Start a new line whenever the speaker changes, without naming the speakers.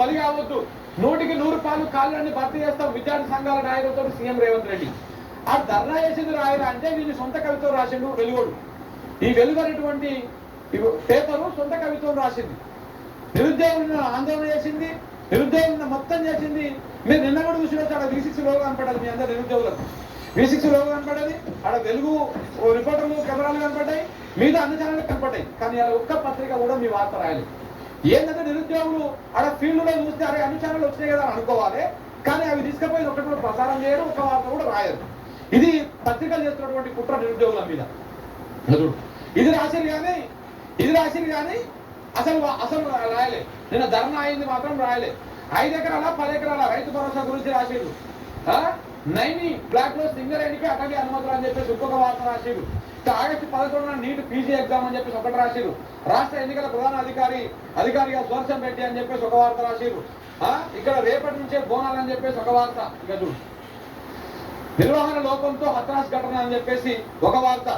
బలి కావద్దు, 100% కాళ్ళని భర్తీ చేస్తాం విద్యార్థి సంఘాల నాయకులతో సీఎం రేవంత్ రెడ్డి. ఆ ధర్నా చేసింది రాయరా అంటే వీళ్ళు సొంత కవిత్వం రాసిండు వెలుగోడు. ఈ వెలుగు అనేటువంటి పేపరు సొంత కవిత్వం రాసింది, నిరుద్యోగులను ఆందోళన చేసింది, నిరుద్యోగులను మొత్తం చేసింది. మీరు నిన్న కూడా చూసినట్టు ఆడ V6 లోగో కనపడ్డది, మీ అందరు నిరుద్యోగులకు V6 లోగో కనపడ్డది, ఆడ వెలుగు రిపోర్టర్లు కెమెరాలు కనపడ్డాయి, మిగతా అన్ని ఛానళ్ళు కనపడ్డాయి. కానీ అలా ఒక్క పత్రిక కూడా మీ వార్త రాయలేదు. ఏంటంటే నిరుద్యోగులు ఆడ ఫీల్డ్లో చూస్తే అరే అన్ని ఛానళ్ళు వచ్చినాయి కదా అని అనుకోవాలి, కానీ అవి తీసుకుపోయి ఒకటి కూడా ప్రసారం చేయరు, ఒక వార్త కూడా రాయరు. ఇది పత్రికలు చేస్తున్నటువంటి కుట్ర నిరుద్యోగుల మీద. ఇది రాసిరు కానీ అసలు రాయలే. నిన్న ధర్నా అయింది మాత్రం రాయలే. 5 ఎకరాల 10 ఎకరాల రైతు భరోసా గురించి రాసిరు. నైని బ్లాక్ లో సింగరేణికి అటవీ అనుమతులు అని చెప్పేసి ఇంకొక వార్త రాసిరు. ఆగస్టు 11న నీట్ పీజీ ఎగ్జామ్ అని చెప్పేసి ఒకటి రాసిరు. రాష్ట్ర ఎన్నికల ప్రధాన అధికారిగా సుదర్శన్ రెడ్డి అని చెప్పేసి ఒక వార్త రాసిరు. ఇక్కడ రేపటి నుంచే బోనాలు అని చెప్పేసి ఒక వార్త. ఇక చూడు, నిర్వహణ లోపంతో హత్రాస్ ఘటన అని చెప్పేసి ఒక వార్త.